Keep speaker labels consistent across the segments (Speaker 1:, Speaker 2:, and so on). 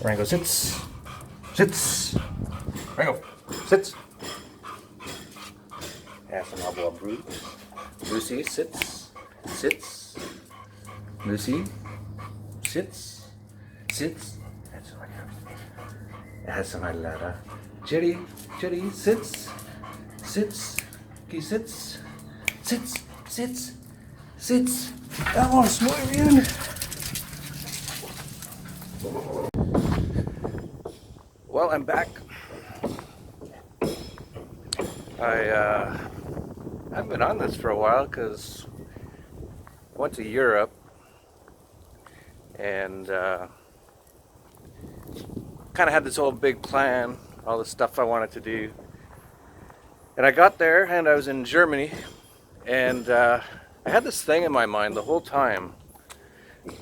Speaker 1: Rango sits. Sits. Rango sits. Half an elbow up root. Lucy sits. Sits. Lucy sits. Sits. Essa malada. Jerry. Jerry sits. Sits. He sits. Sits. Sits. Sits. Vamos, muy bien. Well, I'm back. I've been on this for a while because I went to Europe and kind of had this whole big plan, all the stuff I wanted to do. And I got there and I was in Germany, and I had this thing in my mind the whole time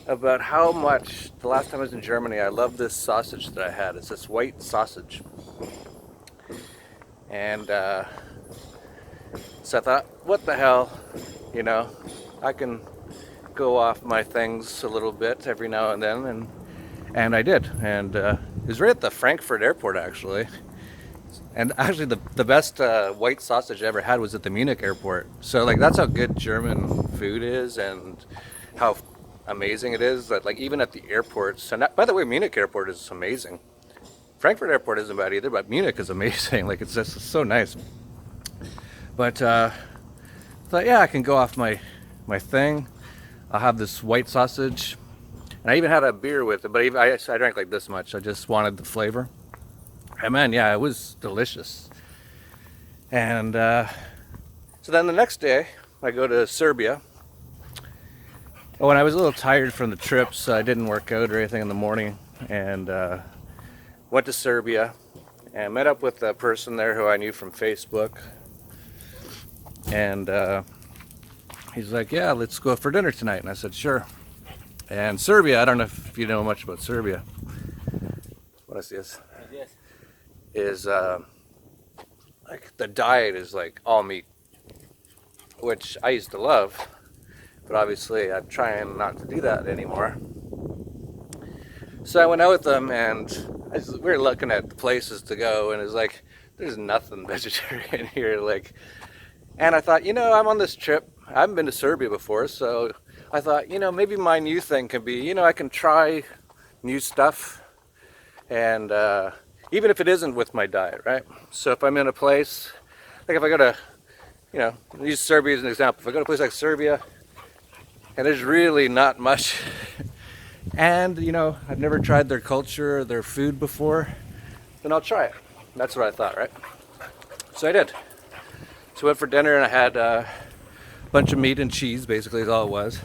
Speaker 1: about how much, the last time I was in Germany, I loved this sausage that I had. It's this white sausage. And so I thought, what the hell, you know, I can go off my things a little bit every now and then, and I did. And it was right at the Frankfurt airport, actually. And actually the best white sausage I ever had was at the Munich airport. So like that's how good German food is and how amazing it is that like even at the airports, and that, by the way, Munich airport is amazing. Frankfurt airport isn't bad either, but Munich is amazing. Like it's just so nice. But I thought, yeah, I can go off my thing. I'll have this white sausage, and I even had a beer with it, but I drank like this much. I just wanted the flavor. And man, yeah, it was delicious. And so then the next day I go to Serbia. Oh, and I was a little tired from the trip, so I didn't work out or anything in the morning, and went to Serbia and met up with a person there who I knew from Facebook. And he's like, yeah, let's go for dinner tonight. And I said, sure. And Serbia, I don't know if you know much about Serbia. What is this?
Speaker 2: Yes.
Speaker 1: Is like the diet is like all meat, which I used to love. But obviously I'm trying not to do that anymore. So I went out with them and we were looking at the places to go, and it's like, there's nothing vegetarian here. Like, and I thought, you know, I'm on this trip. I haven't been to Serbia before, so I thought, you know, maybe my new thing can be, you know, I can try new stuff. And even if it isn't with my diet, right? So if I'm in a place, like if I go to, you know, use Serbia as an example. If I go to a place like Serbia, and there's really not much, and you know, I've never tried their culture or their food before, then I'll try it. That's what I thought, right? So I did. So I went for dinner and I had a bunch of meat and cheese, basically is all it was.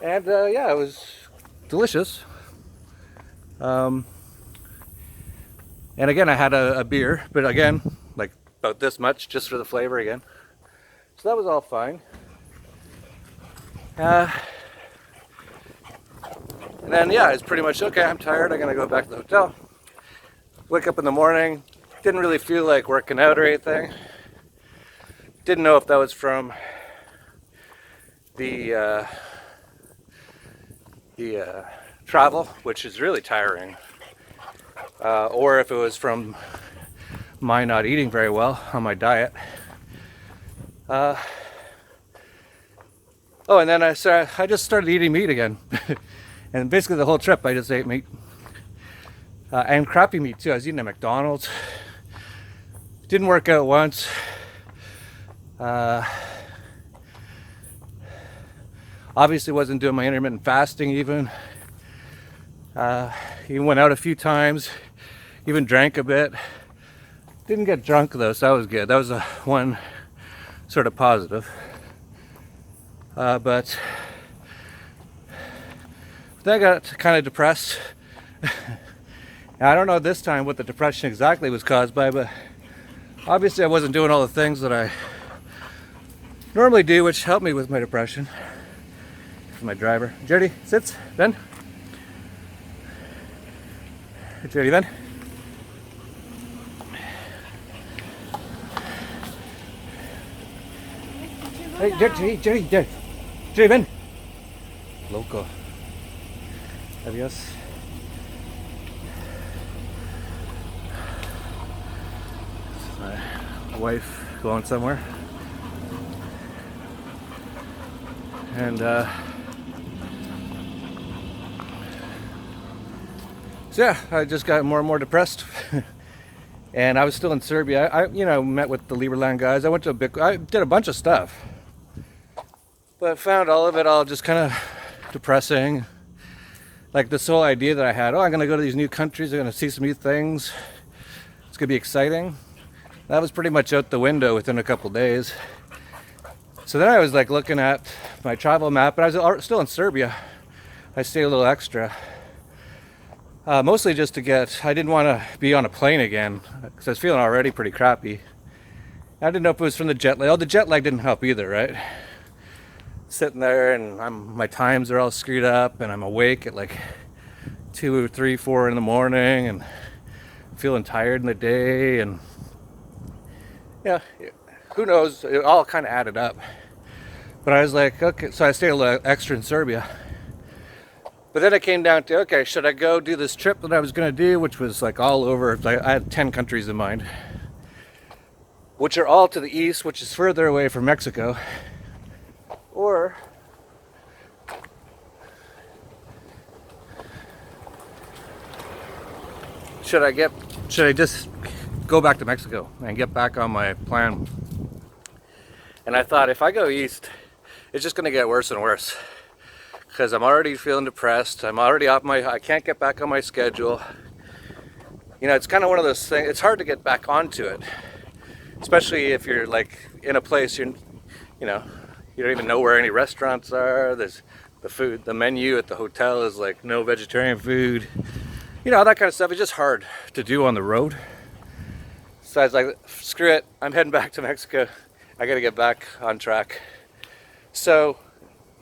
Speaker 1: And yeah, it was delicious. And again, I had a beer, but again, like about this much, just for the flavor again. So that was all fine. And then yeah, it's pretty much okay. I'm tired. I'm gonna go back to the hotel. Wake up in the morning. Didn't really feel like working out or anything. Didn't know if that was from the travel, which is really tiring, or if it was from my not eating very well on my diet. Oh, and then I just started eating meat again. And basically the whole trip I just ate meat. And crappy meat too. I was eating at McDonald's. Didn't work out once. Obviously wasn't doing my intermittent fasting even. Even went out a few times. Even drank a bit. Didn't get drunk though, so that was good. That was one sort of positive. But then I got kind of depressed. I don't know this time what the depression exactly was caused by, but obviously I wasn't doing all the things that I normally do, which helped me with my depression. My driver. Jerry, sits. Ben. Jerry, Ben. Hey, Jerry, ven. Loco. Adiós. wife going somewhere. And so yeah, I just got more and more depressed. And I was still in Serbia. I met with the Liberland guys. I did a bunch of stuff, but found all of it all just kind of depressing. Like this whole idea that I had, I'm gonna go to these new countries, I'm gonna see some new things, it's gonna be exciting. That was pretty much out the window within a couple days. So then I was like looking at my travel map, and I was still in Serbia. I stayed a little extra. Mostly just I didn't want to be on a plane again, because I was feeling already pretty crappy. I didn't know if it was from the jet lag. Oh, the jet lag didn't help either, right? Sitting there, and my times are all screwed up, and I'm awake at like 2 or 3, 4 in the morning, and feeling tired in the day, and yeah, who knows? It all kind of added up. But I was like, okay, so I stayed a little extra in Serbia. But then it came down to, okay, should I go do this trip that I was going to do, which was like all over. I had 10 countries in mind, which are all to the east, which is further away from Mexico. Or should I just go back to Mexico and get back on my plan? And I thought, if I go east, it's just going to get worse and worse. Because I'm already feeling depressed. I'm already I can't get back on my schedule. It's kind of one of those things, it's hard to get back onto it. Especially if you're like in a place you don't even know where any restaurants are. There's the menu at the hotel is like no vegetarian food. That kind of stuff is just hard to do on the road. So I was like, screw it, I'm heading back to Mexico. I gotta get back on track. So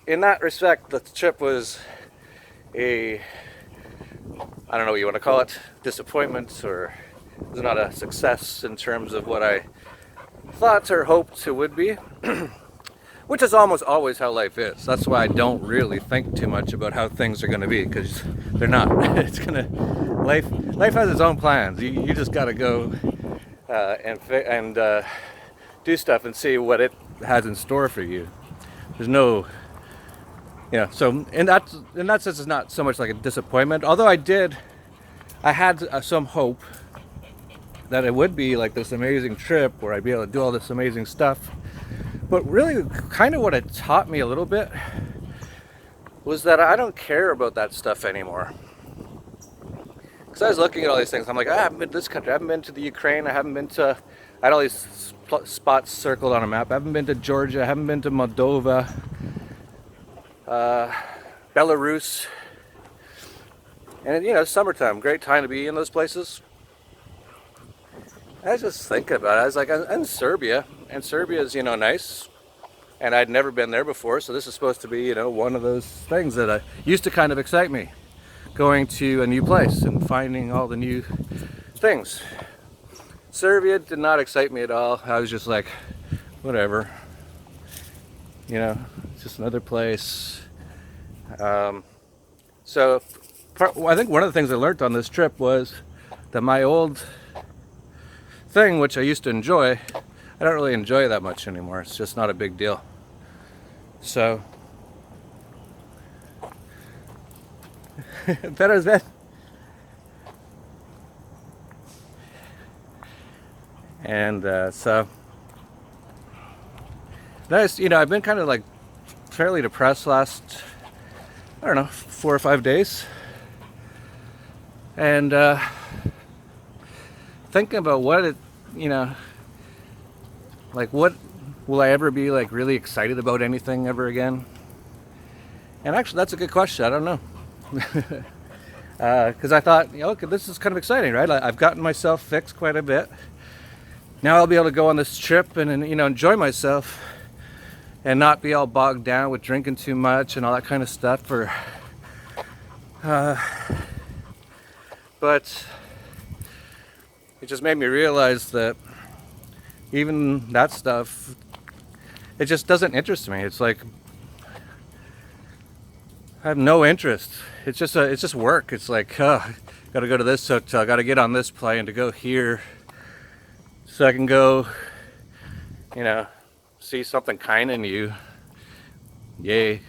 Speaker 1: in that respect, the trip was I don't know what you want to call it, disappointment, or it was not a success in terms of what I thought or hoped it would be, which is almost always how life is. That's why I don't really think too much about how things are going to be, because they're not. Life has its own plans. You just got to go and do stuff and see what it has in store for you. There's no. So in that sense, it's not so much like a disappointment. Although I had some hope that it would be like this amazing trip where I'd be able to do all this amazing stuff. But really, kind of what it taught me a little bit was that I don't care about that stuff anymore. Because I was looking at all these things, I'm like, I haven't been to this country, I haven't been to the Ukraine, I had all these spots circled on a map. I haven't been to Georgia, I haven't been to Moldova. Belarus, and summertime, great time to be in those places. I was just thinking about it. I was like, I'm in Serbia, and Serbia is nice, and I'd never been there before, so this is supposed to be one of those things that used to kind of excite me, going to a new place and finding all the new things. Serbia did not excite me at all. I was just like, whatever, it's just another place. So I think one of the things I learned on this trip was that my old thing, which I used to enjoy, I don't really enjoy that much anymore. It's just not a big deal. So better as that. And so nice. I've been kind of like fairly depressed last, I don't know, 4 or 5 days, and thinking about what what will I ever be like really excited about anything ever again? And actually, that's a good question. I don't know, because I thought, okay, this is kind of exciting, right? I've gotten myself fixed quite a bit. Now I'll be able to go on this trip and enjoy myself, and not be all bogged down with drinking too much and all that kind of stuff. But it just made me realize that even that stuff, it just doesn't interest me. It's like I have no interest. It's just work. It's like, gotta go to this hotel, gotta get on this plane to go here, so I can go you know, see something kind in you, yay.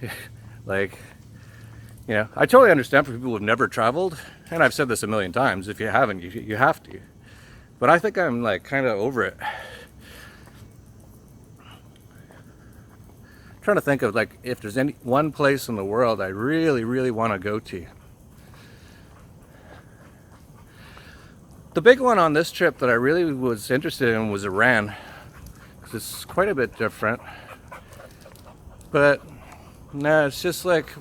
Speaker 1: Like, you know, I totally understand for people who've never traveled, and I've said this a million times, if you haven't, you have to. But I think I'm like kind of over it. I'm trying to think of like if there's any one place in the world I really, really want to go to. The big one on this trip that I really was interested in was Iran, because it's quite a bit different. But no, it's just like,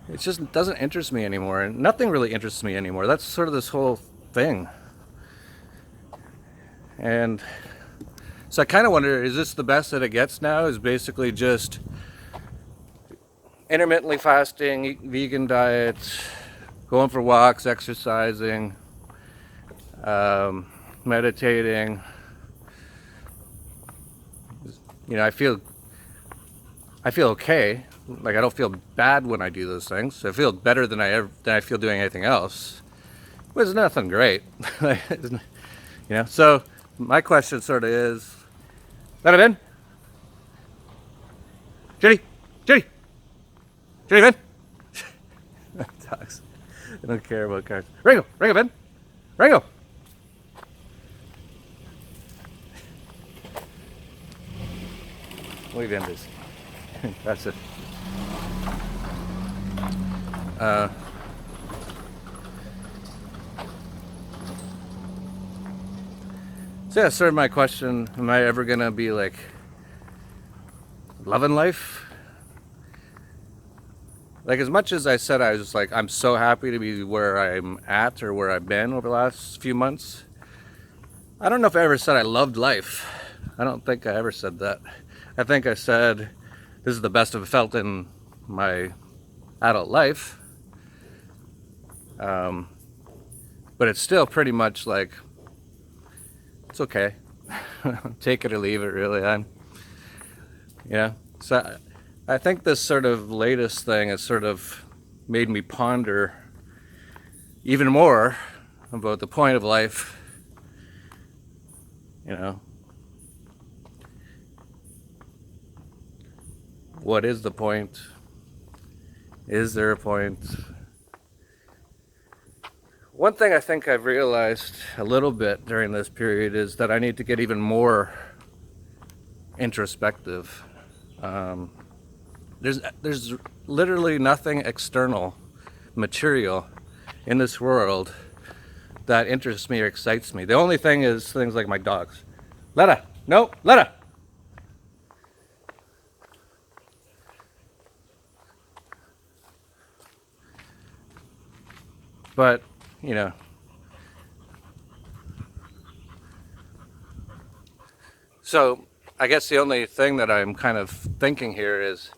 Speaker 1: it just doesn't interest me anymore, and nothing really interests me anymore. That's sort of this whole thing. And so I kind of wonder, is this the best that it gets now? Is basically just intermittently fasting, eating vegan diets, going for walks, exercising, meditating. You know, I feel okay. Like, I don't feel bad when I do those things. I feel better than I feel doing anything else. But it's nothing great. You know, so my question sort of is, let him in? Jenny, Jenny, Jenny, Ben. Dogs. I don't care about cars. Ringo, Ringo, Ben, Ringo. Muy bien, this. That's it. So yeah, sort of my question, am I ever gonna be like loving life? Like, as much as I said I was like, I'm so happy to be where I'm at or where I've been over the last few months, I don't know if I ever said I loved life. I don't think I ever said that. I think I said this is the best I've felt in my adult life. But it's still pretty much like, it's okay. Take it or leave it, really. So I think this sort of latest thing has sort of made me ponder even more about the point of life. You know, what is the point? Is there a point? One thing I think I've realized a little bit during this period is that I need to get even more introspective. There's literally nothing external, material in this world that interests me or excites me. The only thing is things like my dogs. Letta, no, Letta. But, you know, so I guess the only thing that I'm kind of thinking here is,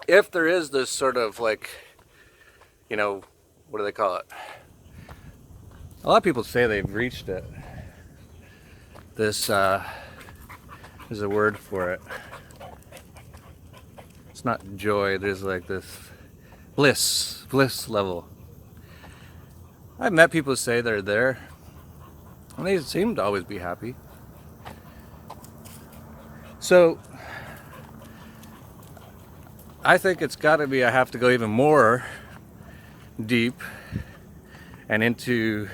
Speaker 1: if there is this sort of like, you know, what do they call it? A lot of people say they've reached it. This, there's a word for it. It's not joy, there's like this bliss level. I've met people who say they're there, and they seem to always be happy. So I think it's got to be, I have to go even more deep and into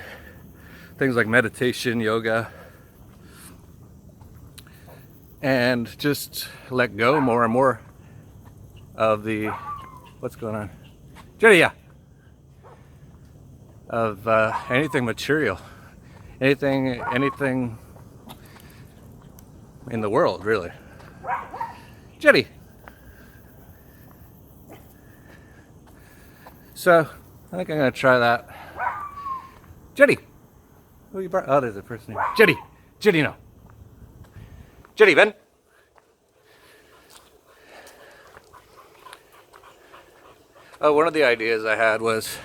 Speaker 1: things like meditation, yoga, and just let go more and more of the, what's going on? Jenny, yeah. Of anything material, anything in the world, really. Jenny. So I think I'm gonna try that. Jenny. Who you brought? Oh, there's a person here. Jenny. Jenny, no. Jenny, Ben. Oh, one of the ideas I had was,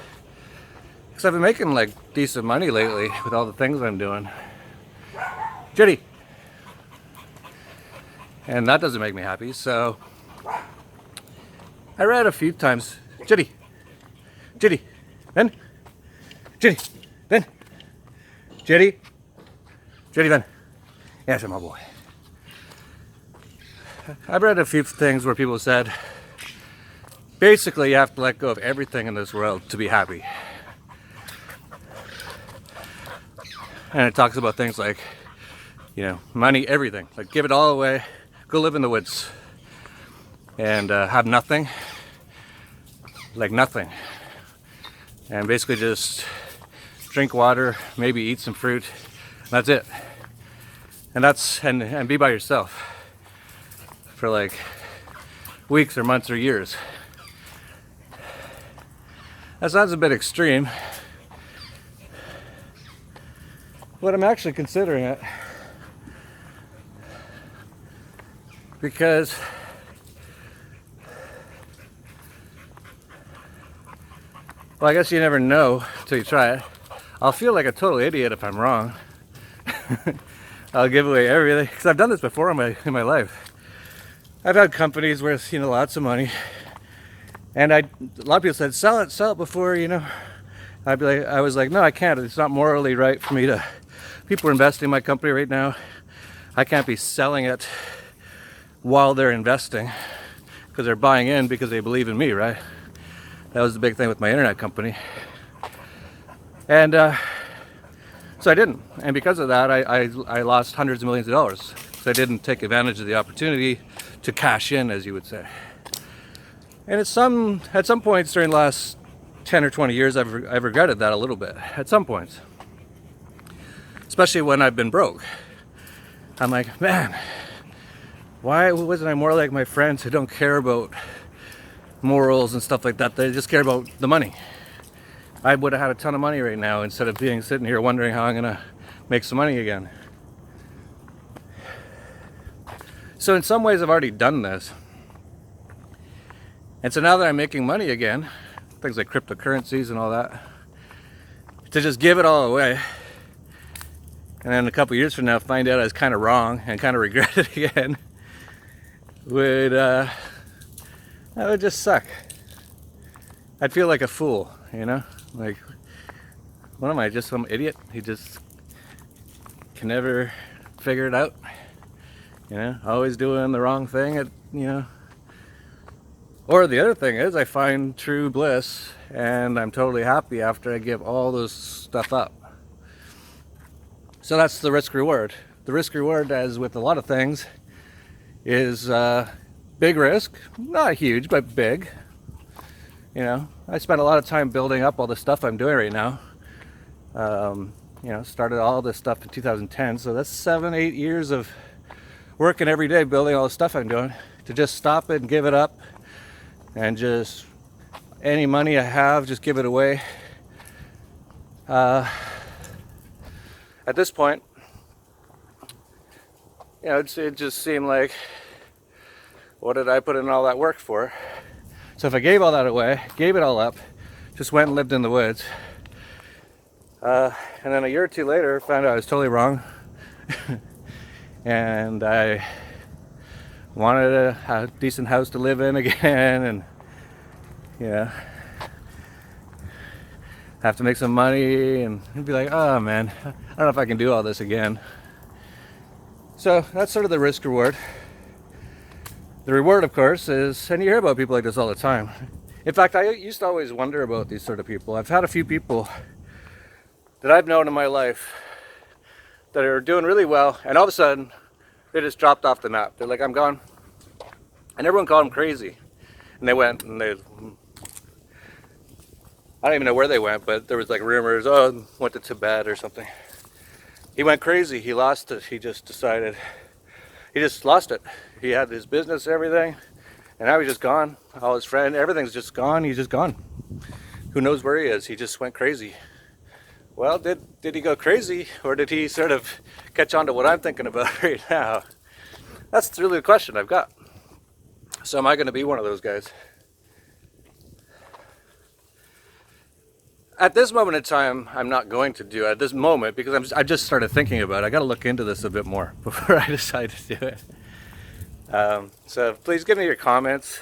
Speaker 1: because I've been making like decent money lately with all the things I'm doing. Jenny. And that doesn't make me happy, so I read a few times, Jenny, Jenny, Ben, Jenny, Ben, Jenny, Jenny, Ben. Yes, my boy. I've read a few things where people said, basically you have to let go of everything in this world to be happy. And it talks about things like, money, everything. Like give it all away, go live in the woods, and have nothing, like nothing. And basically just drink water, maybe eat some fruit, and that's it. And be by yourself for like weeks or months or years. That sounds a bit extreme, but I'm actually considering it because well, I guess you never know till you try it. I'll feel like a total idiot if I'm wrong. I'll give away everything because I've done this before in my life. I've had companies worth lots of money, and a lot of people said sell it before I was like, no, I can't. It's not morally right for me to. People are investing in my company right now. I can't be selling it while they're investing because they're buying in because they believe in me, right? That was the big thing with my internet company. And so I didn't. And because of that, I lost hundreds of millions of dollars because I didn't take advantage of the opportunity to cash in, as you would say. And at some points during the last 10 or 20 years, I've regretted that a little bit. At some points. Especially when I've been broke. I'm like, man, why wasn't I more like my friends who don't care about morals and stuff like that? They just care about the money. I would have had a ton of money right now instead of sitting here wondering how I'm gonna make some money again. So in some ways I've already done this. And so now that I'm making money again, things like cryptocurrencies and all that, to just give it all away, and then a couple years from now find out I was kind of wrong and kind of regret it again, that would just suck. I'd feel like a fool, like, what am I, just some idiot? He just can never figure it out, always doing the wrong thing Or the other thing is I find true bliss and I'm totally happy after I give all this stuff up. So that's the risk reward. The risk reward, as with a lot of things, is big risk, not huge, but big. I spent a lot of time building up all the stuff I'm doing right now. Started all this stuff in 2010, so that's 7-8 years of working every day building all the stuff I'm doing. To just stop it and give it up, and just any money I have, just give it away. At this point, it just seemed like, what did I put in all that work for? So if I gave all that away, gave it all up, just went and lived in the woods, and then a year or two later found out I was totally wrong, and I wanted a decent house to live in again, and have to make some money, and be like, oh man, I don't know if I can do all this again. So that's sort of the risk reward. The reward, of course, is, and you hear about people like this all the time. In fact, I used to always wonder about these sort of people. I've had a few people that I've known in my life that are doing really well, and all of a sudden, they just dropped off the map. They're like, I'm gone. And everyone called them crazy. And they went, and I don't even know where they went, but there was like rumors, went to Tibet or something. He went crazy. He lost it. He just decided, he just lost it. He had his business, everything, and now he's just gone. All his friends, everything's just gone. He's just gone. Who knows where he is? He just went crazy. Well, did he go crazy, or did he sort of catch on to what I'm thinking about right now? That's really the question I've got. So am I going to be one of those guys? At this moment in time, I'm not going to do it at this moment because I just started thinking about it. I got to look into this a bit more before I decide to do it. So please give me your comments,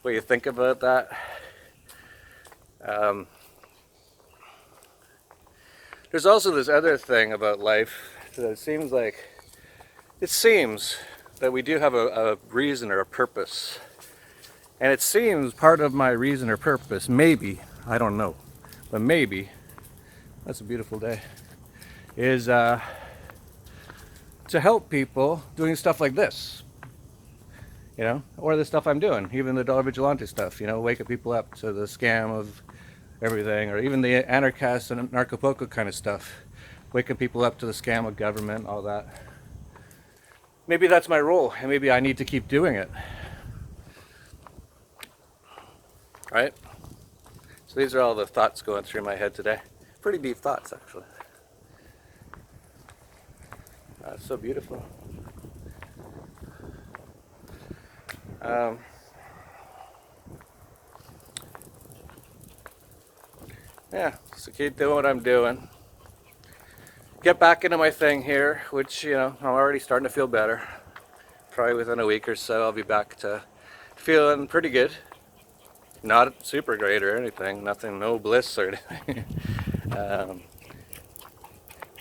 Speaker 1: what you think about that. There's also this other thing about life that it seems that we do have a reason or a purpose. And it seems part of my reason or purpose, maybe, I don't know, but maybe, that's a beautiful day, is to help people doing stuff like this, you know, or the stuff I'm doing, even the Dollar Vigilante stuff, you know, waking people up to the scam of everything, or even the Anarcast and Narcopoco kind of stuff, waking people up to the scam of government, all that. Maybe that's my role, and maybe I need to keep doing it. Right? So these are all the thoughts going through my head today. Pretty deep thoughts, actually. It's so beautiful. Yeah, so keep doing what I'm doing. Get back into my thing here, which, you know, I'm already starting to feel better. Probably within a week or so, I'll be back to feeling pretty good. Not super great or anything, nothing, no bliss or anything.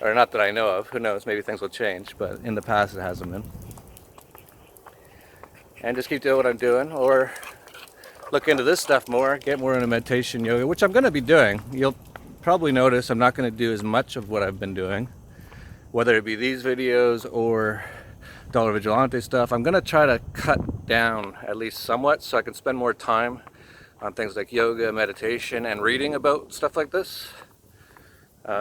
Speaker 1: Or not that I know of, who knows, maybe things will change, but in the past it hasn't been. And just keep doing what I'm doing, or look into this stuff more, get more into meditation, yoga, which I'm going to be doing. You'll probably notice I'm not going to do as much of what I've been doing, whether it be these videos or Dollar Vigilante stuff. I'm going to try to cut down at least somewhat so I can spend more time on things like yoga, meditation, and reading about stuff like this. You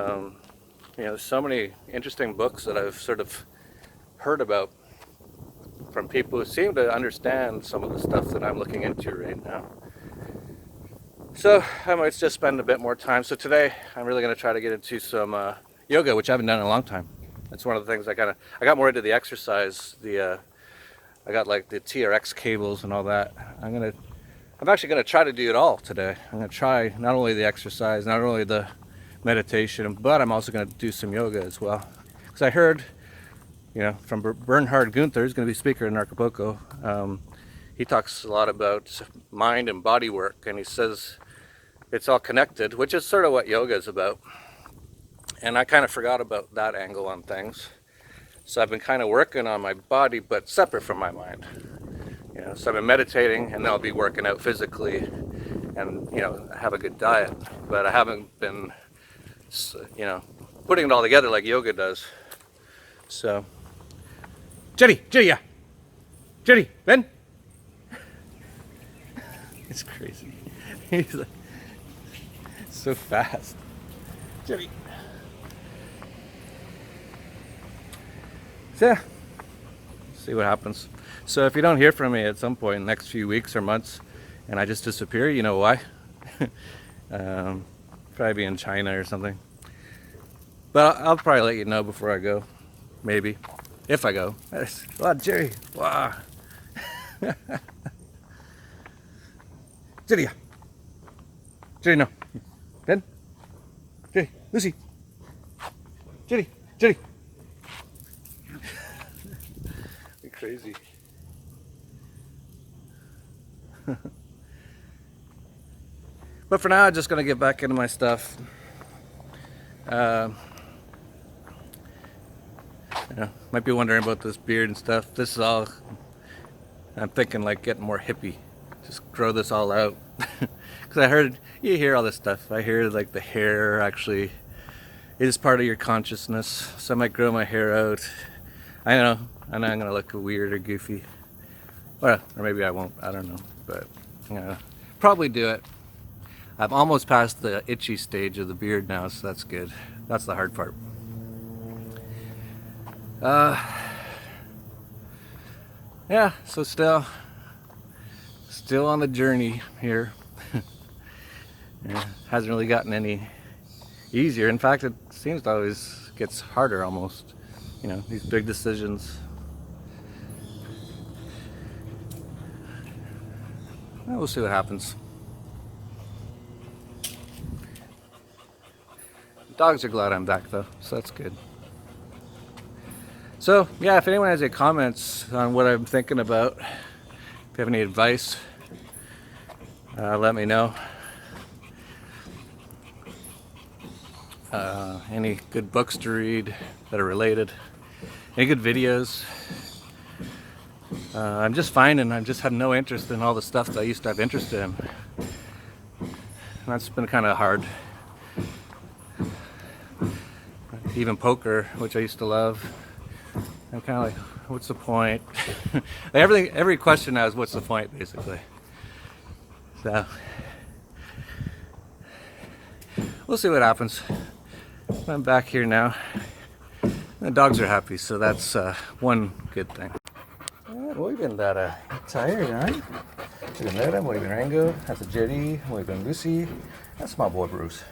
Speaker 1: know, there's so many interesting books that I've sort of heard about from people who seem to understand some of the stuff that I'm looking into right now. So I might just spend a bit more time. So today I'm really going to try to get into some yoga, which I haven't done in a long time. That's one of the things I got more into the exercise. I got like the TRX cables and all that. I'm actually going to try to do it all today. I'm going to try not only the exercise, not only the meditation, but I'm also going to do some yoga as well. Because I heard, you know, from Bernhard Gunther, who's going to be speaker in Narcopoco. He talks a lot about mind and body work, and he says it's all connected, which is sort of what yoga is about. And I kind of forgot about that angle on things. So I've been kind of working on my body, but separate from my mind. You know, so I've been meditating, and then I'll be working out physically, and, you know, have a good diet. But I haven't been, you know, putting it all together like yoga does. So, Jerry, yeah. Jerry, Ben. It's crazy. He's like, so fast. Jerry. So yeah, see what happens. So if you don't hear from me at some point in the next few weeks or months, and I just disappear, you know why? Probably be in China or something. But I'll probably let you know before I go. Maybe. If I go. Oh, Jerry. Wow. Jerry. Jerry, no. Ben. Jerry. Lucy. Jerry. Jerry. You're crazy. But for now, I'm just going to get back into my stuff. You know, might be wondering about this beard and stuff. This is all, I'm thinking like getting more hippie. Just grow this all out. Because I heard, you hear all this stuff. I hear like the hair actually is part of your consciousness. So I might grow my hair out. I know I'm going to look weird or goofy. Or maybe I won't, I don't know. But I'm going to probably do it. I'm almost past the itchy stage of the beard now, so that's good. That's the hard part. Yeah, so still on the journey here. Yeah, hasn't really gotten any easier. In fact, it seems to always gets harder almost. You know, these big decisions. Well, we'll see what happens. Dogs are glad I'm back though, so that's good. So yeah, if anyone has any comments on what I'm thinking about, if you have any advice, let me know. Any good books to read that are related, any good videos. I'm just finding I just have no interest in all the stuff that I used to have interest in. And that's been kind of hard. Even poker, which I used to love. I'm kind of like, what's the point? Every question now is, what's the point, basically. So, we'll see what happens. I'm back here now. The dogs are happy, so that's one good thing. Muy bien, Dara. Tired, huh? Muy bien, Dara. Muy bien, Rango. That's a Jetty. Muy bien, Lucy. That's my boy, Bruce.